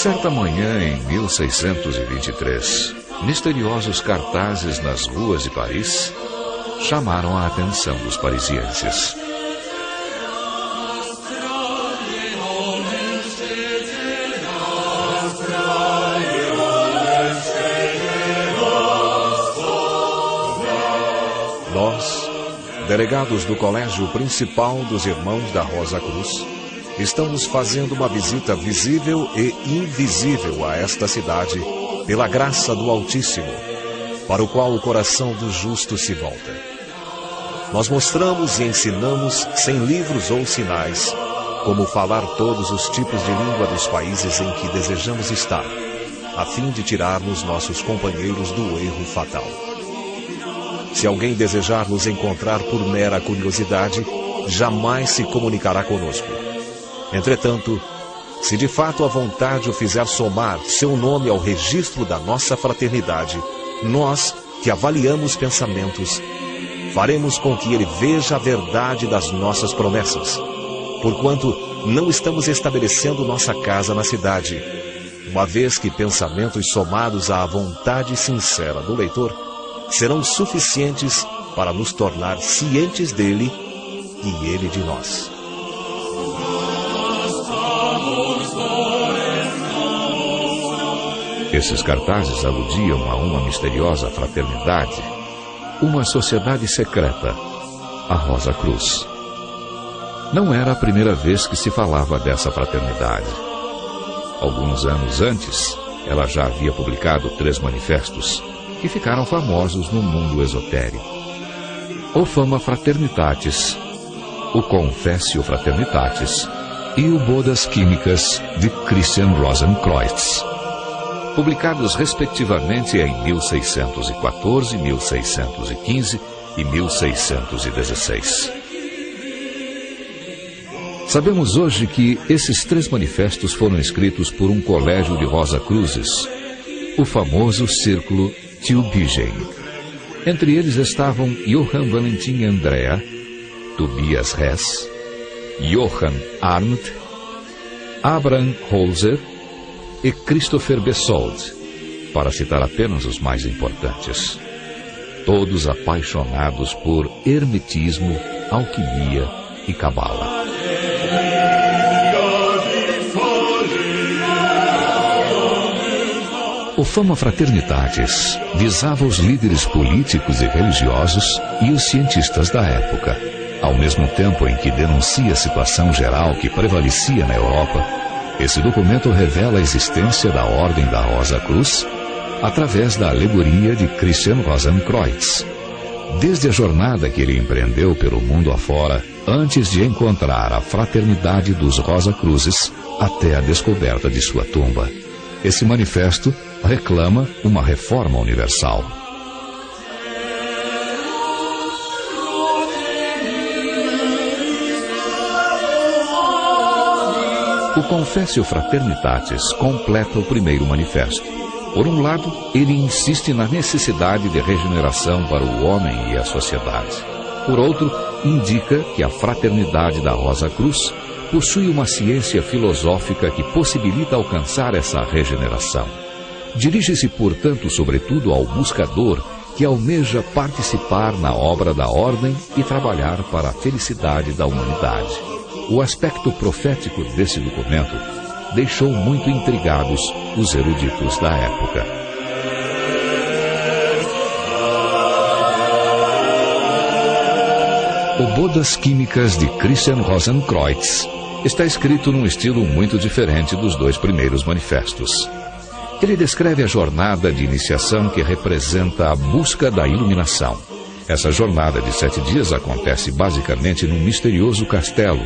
Certa manhã, em 1623, misteriosos cartazes nas ruas de Paris chamaram a atenção dos parisienses. Nós, delegados do Colégio Principal dos Irmãos da Rosa Cruz, estamos fazendo uma visita visível e invisível a esta cidade, pela graça do Altíssimo, para o qual o coração do justo se volta. Nós mostramos e ensinamos, sem livros ou sinais, como falar todos os tipos de língua dos países em que desejamos estar, a fim de tirarmos nossos companheiros do erro fatal. Se alguém desejar nos encontrar por mera curiosidade, jamais se comunicará conosco. Entretanto, se de fato a vontade o fizer somar seu nome ao registro da nossa fraternidade, nós, que avaliamos pensamentos, faremos com que ele veja a verdade das nossas promessas, porquanto não estamos estabelecendo nossa casa na cidade, uma vez que pensamentos somados à vontade sincera do leitor serão suficientes para nos tornar cientes dele e ele de nós. Esses cartazes aludiam a uma misteriosa fraternidade, uma sociedade secreta, a Rosa Cruz. Não era a primeira vez que se falava dessa fraternidade. Alguns anos antes, ela já havia publicado 3 manifestos que ficaram famosos no mundo esotérico: o Fama Fraternitatis, o Confessio Fraternitatis e o Bodas Químicas de Christian Rosenkreuz, publicados respectivamente em 1614, 1615 e 1616. Sabemos hoje que esses 3 manifestos foram escritos por um colégio de Rosa Cruzes, o famoso Círculo Tübingen. Entre eles estavam Johann Valentin Andrea, Tobias Hess, Johann Arndt, Abraham Holzer e Christopher Besold, para citar apenas os mais importantes. Todos apaixonados por hermetismo, alquimia e cabala. O Fama Fraternitatis visava os líderes políticos e religiosos e os cientistas da época, ao mesmo tempo em que denuncia a situação geral que prevalecia na Europa. Esse documento revela a existência da Ordem da Rosa Cruz através da alegoria de Christian Rosenkreuz, desde a jornada que ele empreendeu pelo mundo afora, antes de encontrar a fraternidade dos Rosa Cruzes, até a descoberta de sua tumba. Esse manifesto reclama uma reforma universal. O Confessio Fraternitatis completa o primeiro manifesto. Por um lado, ele insiste na necessidade de regeneração para o homem e a sociedade. Por outro, indica que a fraternidade da Rosa Cruz possui uma ciência filosófica que possibilita alcançar essa regeneração. Dirige-se, portanto, sobretudo ao buscador que almeja participar na obra da ordem e trabalhar para a felicidade da humanidade. O aspecto profético desse documento deixou muito intrigados os eruditos da época. O Bodas Químicas de Christian Rosenkreuz está escrito num estilo muito diferente dos 2 primeiros manifestos. Ele descreve a jornada de iniciação que representa a busca da iluminação. Essa jornada de 7 dias acontece basicamente num misterioso castelo,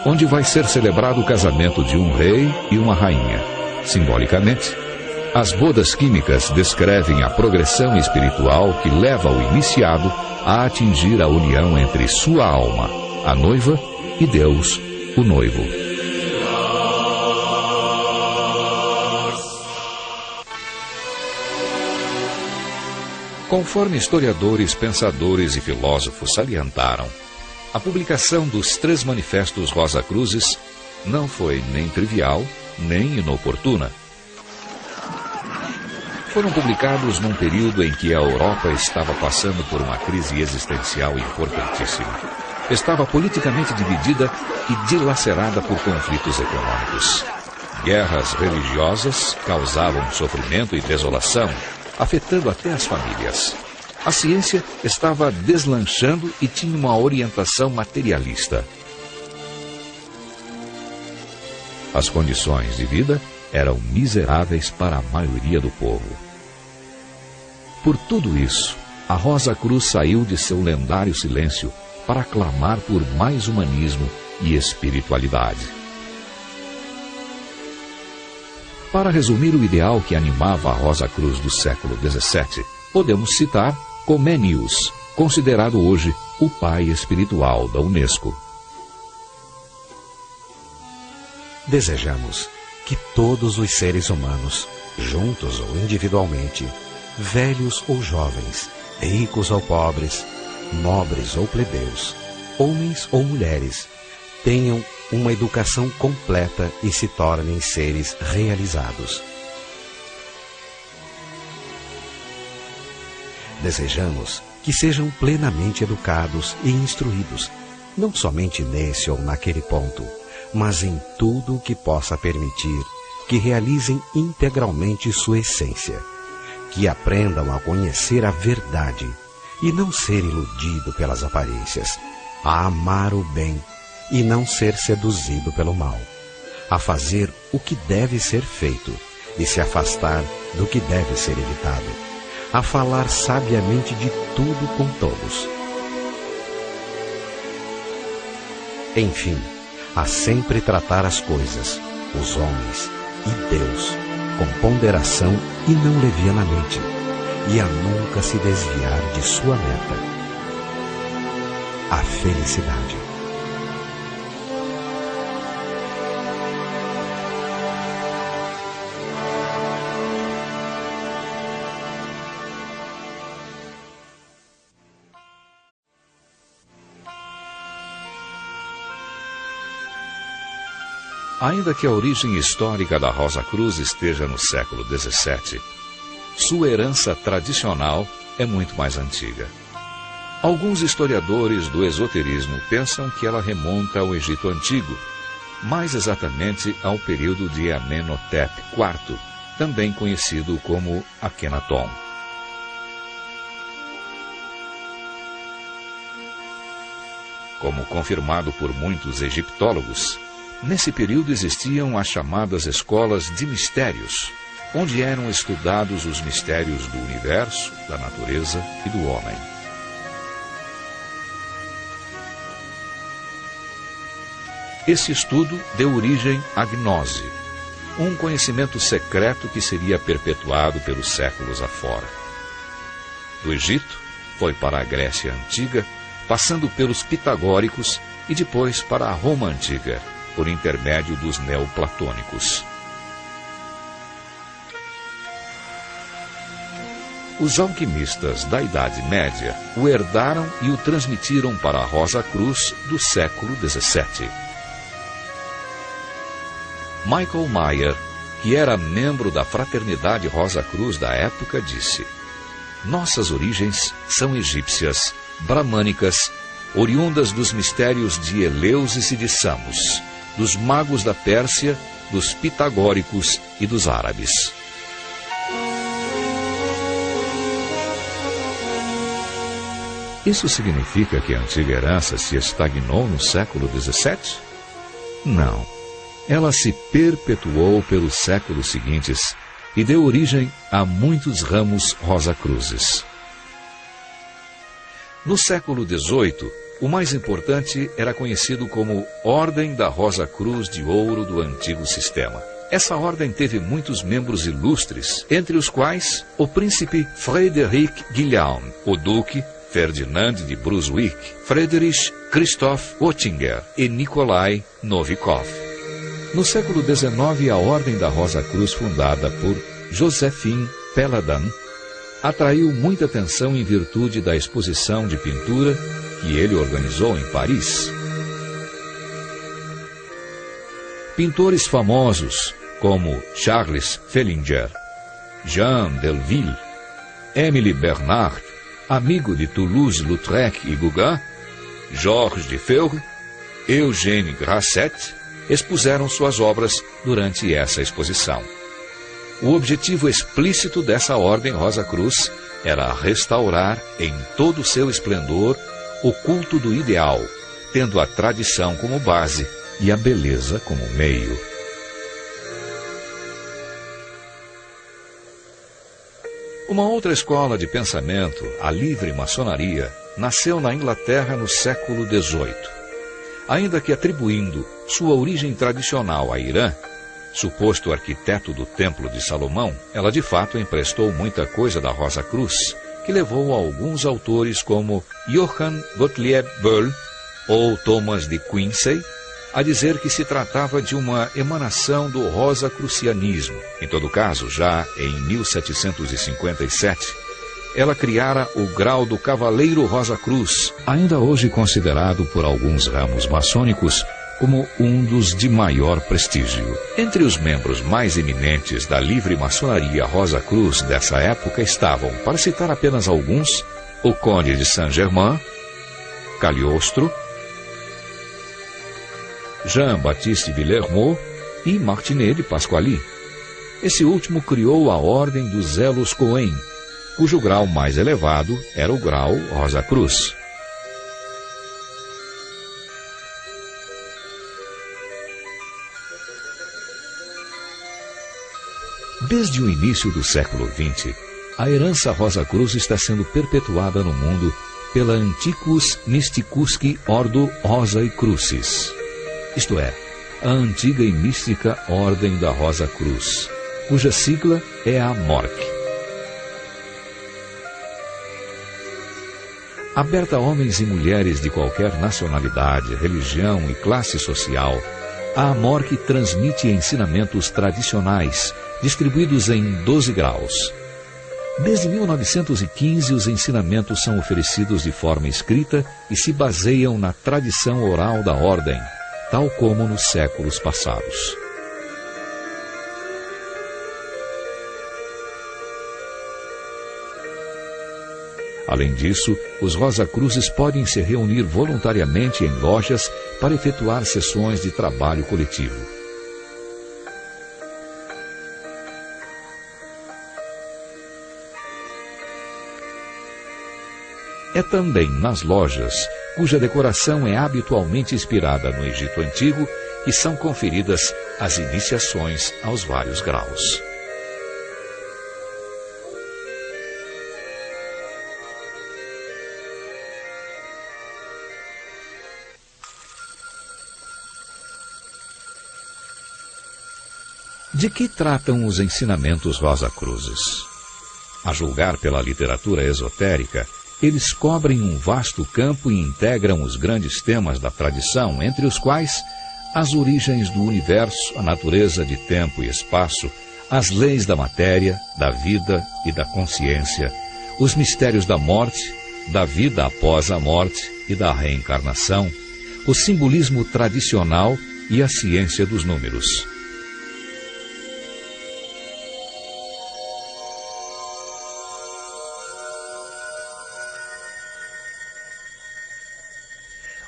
onde vai ser celebrado o casamento de um rei e uma rainha. Simbolicamente, as bodas químicas descrevem a progressão espiritual que leva o iniciado a atingir a união entre sua alma, a noiva, e Deus, o noivo. Conforme historiadores, pensadores e filósofos salientaram, a publicação dos 3 manifestos Rosa Cruzes não foi nem trivial, nem inoportuna. foram publicados num período em que a Europa estava passando por uma crise existencial importantíssima. Estava politicamente dividida e dilacerada por conflitos econômicos. Guerras religiosas causavam sofrimento e desolação, afetando até as famílias. A ciência estava deslanchando e tinha uma orientação materialista. As condições de vida eram miseráveis para a maioria do povo. Por tudo isso, a Rosa Cruz saiu de seu lendário silêncio para clamar por mais humanismo e espiritualidade. Para resumir o ideal que animava a Rosa Cruz do século XVII, podemos citar Comenius, considerado hoje o pai espiritual da Unesco. Desejamos que todos os seres humanos, juntos ou individualmente, velhos ou jovens, ricos ou pobres, nobres ou plebeus, homens ou mulheres, tenham uma educação completa e se tornem seres realizados. Desejamos que sejam plenamente educados e instruídos, não somente nesse ou naquele ponto, mas em tudo o que possa permitir que realizem integralmente sua essência, que aprendam a conhecer a verdade e não ser iludido pelas aparências, a amar o bem e não ser seduzido pelo mal, a fazer o que deve ser feito e se afastar do que deve ser evitado, a falar sabiamente de tudo com todos. Enfim, a sempre tratar as coisas, os homens e Deus com ponderação e não levianamente, e a nunca se desviar de sua meta, a felicidade. Ainda que a origem histórica da Rosa Cruz esteja no século XVII, sua herança tradicional é muito mais antiga. Alguns historiadores do esoterismo pensam que ela remonta ao Egito Antigo, mais exatamente ao período de Amenhotep IV, também conhecido como Akhenaton. Como confirmado por muitos egiptólogos, nesse período existiam as chamadas escolas de mistérios, onde eram estudados os mistérios do universo, da natureza e do homem. Esse estudo deu origem à gnose, um conhecimento secreto que seria perpetuado pelos séculos afora. Do Egito, foi para a Grécia Antiga, passando pelos pitagóricos e depois para a Roma Antiga, por intermédio dos neoplatônicos. Os alquimistas da Idade Média o herdaram e o transmitiram para a Rosa Cruz do século XVII. Michael Mayer, que era membro da Fraternidade Rosa Cruz da época, disse: "Nossas origens são egípcias, bramânicas, oriundas dos mistérios de Eleusis e de Samos, dos magos da Pérsia, dos pitagóricos e dos árabes." Isso significa que a antiga herança se estagnou no século XVII? Não. Ela se perpetuou pelos séculos seguintes e deu origem a muitos ramos Rosa-Cruzes. No século XVIII, o mais importante era conhecido como Ordem da Rosa Cruz de Ouro do Antigo Sistema. Essa ordem teve muitos membros ilustres, entre os quais o príncipe Frederic Guilhem, o duque Ferdinand de Brunswick, Friedrich Christoph Oettinger e Nikolai Novikov. No século XIX, a Ordem da Rosa Cruz, fundada por Joséphine Peladan, atraiu muita atenção em virtude da exposição de pintura que ele organizou em Paris. Pintores famosos como Charles Fellinger, Jean Delville, Émile Bernard, amigo de Toulouse-Lautrec e Gauguin, Georges Defebvre, Eugène Grasset, expuseram suas obras durante essa exposição. O objetivo explícito dessa Ordem Rosa Cruz era restaurar em todo o seu esplendor o culto do ideal, tendo a tradição como base e a beleza como meio. Uma outra escola de pensamento, a livre maçonaria, nasceu na Inglaterra no século XVIII. Ainda que atribuindo sua origem tradicional a Irã, suposto arquiteto do Templo de Salomão, ela de fato emprestou muita coisa da Rosa Cruz, que levou alguns autores como Johann Gottlieb Böll ou Thomas de Quincey a dizer que se tratava de uma emanação do rosacrucianismo. Em todo caso, já em 1757, ela criara o grau do Cavaleiro Rosa Cruz, ainda hoje considerado por alguns ramos maçônicos como um dos de maior prestígio. Entre os membros mais eminentes da livre maçonaria Rosa Cruz dessa época estavam, para citar apenas alguns, o Conde de Saint-Germain, Cagliostro, Jean-Baptiste Villermoz e Martinet de Pasquali. Esse último criou a Ordem dos Zelos Cohen, cujo grau mais elevado era o grau Rosa Cruz. Desde o início do século XX, a herança Rosa Cruz está sendo perpetuada no mundo pela Antiquus Mysticusque Ordo Rosae Crucis, isto é, a antiga e mística Ordem da Rosa Cruz, cuja sigla é a MORC. Aberta a homens e mulheres de qualquer nacionalidade, religião e classe social, a MORC transmite ensinamentos tradicionais, distribuídos em 12 graus. Desde 1915, os ensinamentos são oferecidos de forma escrita e se baseiam na tradição oral da Ordem, tal como nos séculos passados. Além disso, os Rosa Cruzes podem se reunir voluntariamente em lojas para efetuar sessões de trabalho coletivo. É também nas lojas, cuja decoração é habitualmente inspirada no Egito Antigo, que são conferidas as iniciações aos vários graus. De que tratam os ensinamentos Rosa Cruzes? A julgar pela literatura esotérica, eles cobrem um vasto campo e integram os grandes temas da tradição, entre os quais as origens do universo, a natureza de tempo e espaço, as leis da matéria, da vida e da consciência, os mistérios da morte, da vida após a morte e da reencarnação, o simbolismo tradicional e a ciência dos números.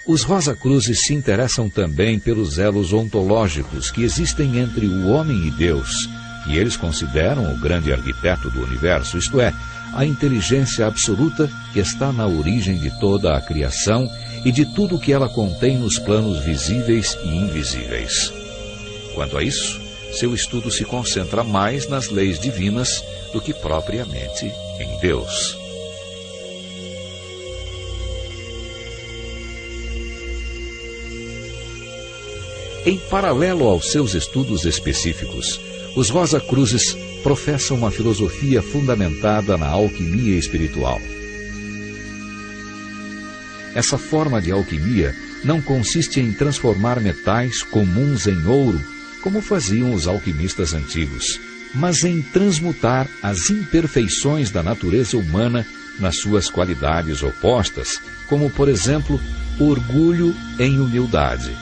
Os Rosa Cruzes se interessam também pelos elos ontológicos que existem entre o homem e Deus, que eles consideram o grande arquiteto do universo, isto é, a inteligência absoluta que está na origem de toda a criação e de tudo o que ela contém nos planos visíveis e invisíveis. Quanto a isso, seu estudo se concentra mais nas leis divinas do que propriamente em Deus. Em paralelo aos seus estudos específicos, os Rosa Cruzes professam uma filosofia fundamentada na alquimia espiritual. Essa forma de alquimia não consiste em transformar metais comuns em ouro, como faziam os alquimistas antigos, mas em transmutar as imperfeições da natureza humana nas suas qualidades opostas, como, por exemplo, orgulho em humildade,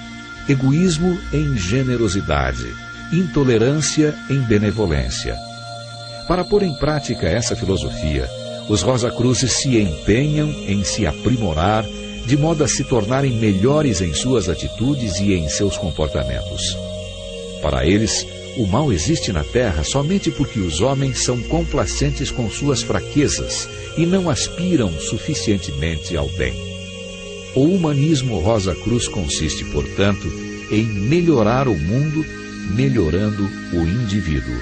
egoísmo em generosidade, intolerância em benevolência. Para pôr em prática essa filosofia, os Rosa-Cruzes se empenham em se aprimorar, de modo a se tornarem melhores em suas atitudes e em seus comportamentos. Para eles, o mal existe na Terra somente porque os homens são complacentes com suas fraquezas e não aspiram suficientemente ao bem. O humanismo Rosa-Cruz consiste, portanto, em melhorar o mundo, melhorando o indivíduo.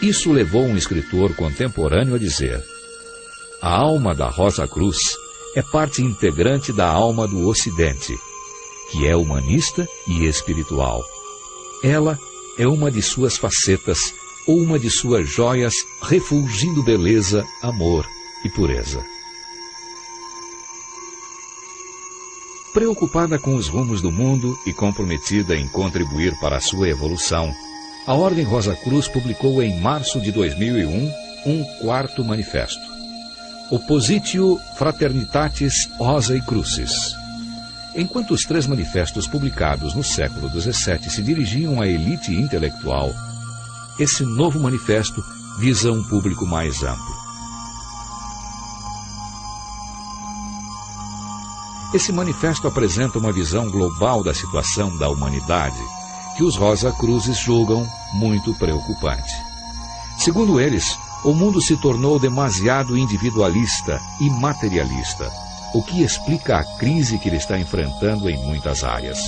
Isso levou um escritor contemporâneo a dizer: a alma da Rosa-Cruz é parte integrante da alma do Ocidente, que é humanista e espiritual. Ela é uma de suas facetas, ou uma de suas joias, refulgindo beleza, amor e pureza. Preocupada com os rumos do mundo e comprometida em contribuir para a sua evolução, a Ordem Rosa-Cruz publicou em março de 2001 um quarto manifesto, Oppositio Fraternitatis Rosae Crucis. Enquanto os 3 manifestos publicados no século XVII se dirigiam à elite intelectual, esse novo manifesto visa um público mais amplo. Esse manifesto apresenta uma visão global da situação da humanidade, que os Rosa-Cruzes julgam muito preocupante. Segundo eles, o mundo se tornou demasiado individualista e materialista, o que explica a crise que ele está enfrentando em muitas áreas.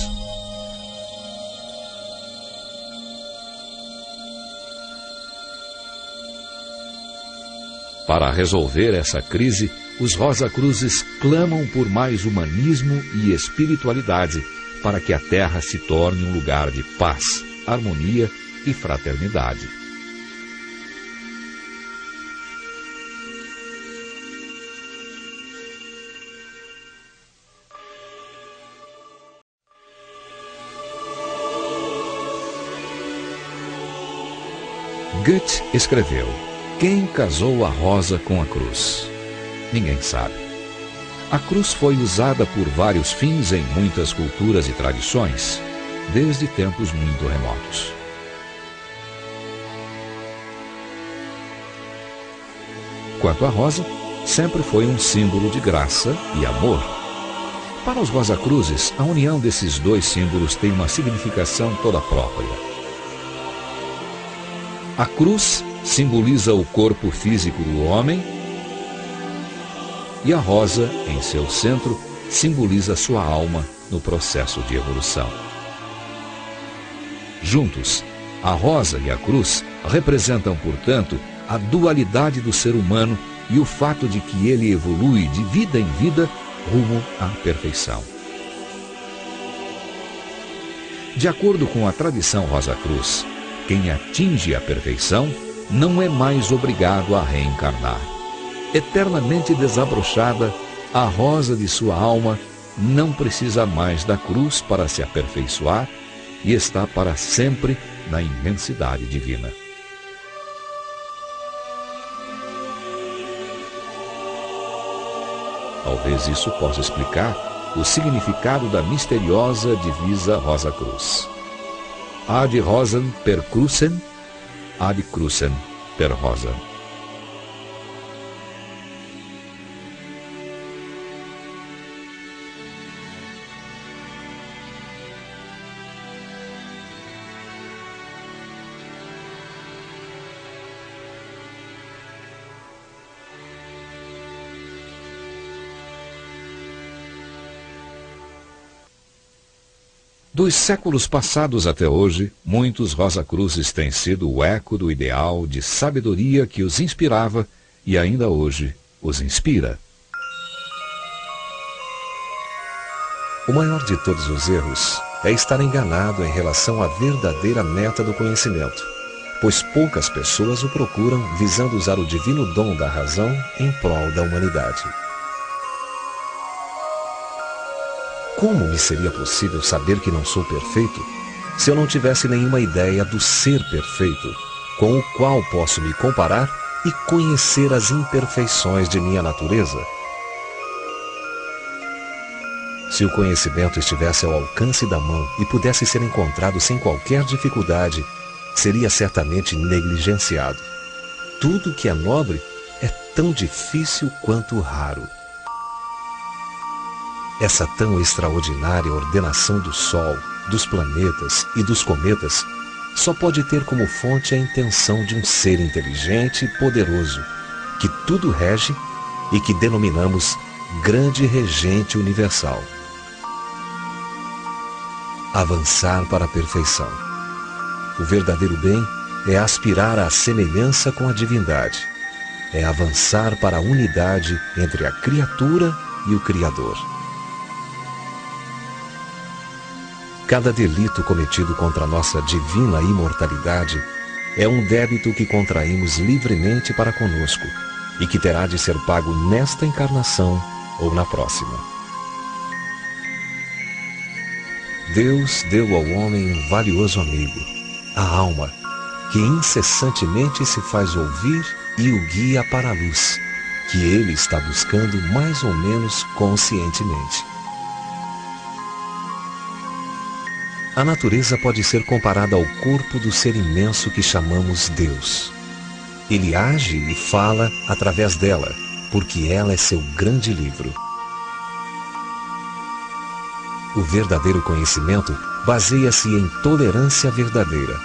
Para resolver essa crise, os Rosa-Cruzes clamam por mais humanismo e espiritualidade para que a Terra se torne um lugar de paz, harmonia e fraternidade. Goethe escreveu: quem casou a rosa com a cruz? Ninguém sabe. A cruz foi usada por vários fins em muitas culturas e tradições, desde tempos muito remotos. Quanto à rosa, sempre foi um símbolo de graça e amor. Para os Rosa-Cruzes, a união desses 2 símbolos tem uma significação toda própria. A cruz simboliza o corpo físico do homem e a rosa, em seu centro, simboliza sua alma no processo de evolução. Juntos, a rosa e a cruz representam, portanto, a dualidade do ser humano e o fato de que ele evolui de vida em vida rumo à perfeição. De acordo com a tradição Rosa-Cruz, quem atinge a perfeição não é mais obrigado a reencarnar. Eternamente desabrochada, a rosa de sua alma não precisa mais da cruz para se aperfeiçoar e está para sempre na imensidade divina. Talvez isso possa explicar o significado da misteriosa divisa Rosa-Cruz. Ad rosam per crucem, ad crucem per rosam. Dos séculos passados até hoje, muitos Rosa-Cruzes têm sido o eco do ideal de sabedoria que os inspirava e ainda hoje os inspira. O maior de todos os erros é estar enganado em relação à verdadeira meta do conhecimento, pois poucas pessoas o procuram visando usar o divino dom da razão em prol da humanidade. Como me seria possível saber que não sou perfeito, se eu não tivesse nenhuma ideia do ser perfeito, com o qual posso me comparar e conhecer as imperfeições de minha natureza? Se o conhecimento estivesse ao alcance da mão e pudesse ser encontrado sem qualquer dificuldade, seria certamente negligenciado. Tudo que é nobre é tão difícil quanto raro. Essa tão extraordinária ordenação do Sol, dos planetas e dos cometas só pode ter como fonte a intenção de um ser inteligente e poderoso, que tudo rege e que denominamos Grande Regente Universal. Avançar para a perfeição. O verdadeiro bem é aspirar à semelhança com a divindade. É avançar para a unidade entre a criatura e o Criador. Cada delito cometido contra a nossa divina imortalidade é um débito que contraímos livremente para conosco e que terá de ser pago nesta encarnação ou na próxima. Deus deu ao homem um valioso amigo, a alma, que incessantemente se faz ouvir e o guia para a luz, que ele está buscando mais ou menos conscientemente. A natureza pode ser comparada ao corpo do ser imenso que chamamos Deus. Ele age e fala através dela, porque ela é seu grande livro. O verdadeiro conhecimento baseia-se em tolerância verdadeira.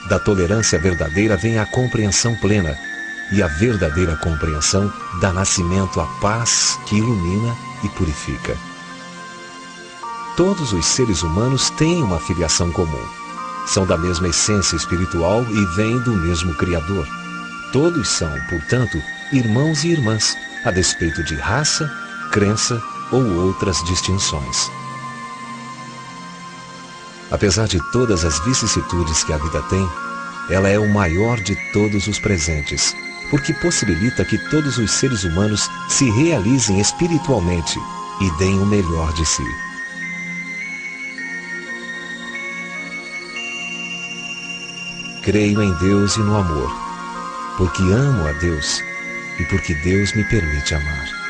Da tolerância verdadeira vem a compreensão plena, e a verdadeira compreensão dá nascimento à paz que ilumina e purifica. Todos os seres humanos têm uma filiação comum. São da mesma essência espiritual e vêm do mesmo Criador. Todos são, portanto, irmãos e irmãs, a despeito de raça, crença ou outras distinções. Apesar de todas as vicissitudes que a vida tem, ela é o maior de todos os presentes, porque possibilita que todos os seres humanos se realizem espiritualmente e deem o melhor de si. Creio em Deus e no amor, porque amo a Deus e porque Deus me permite amar.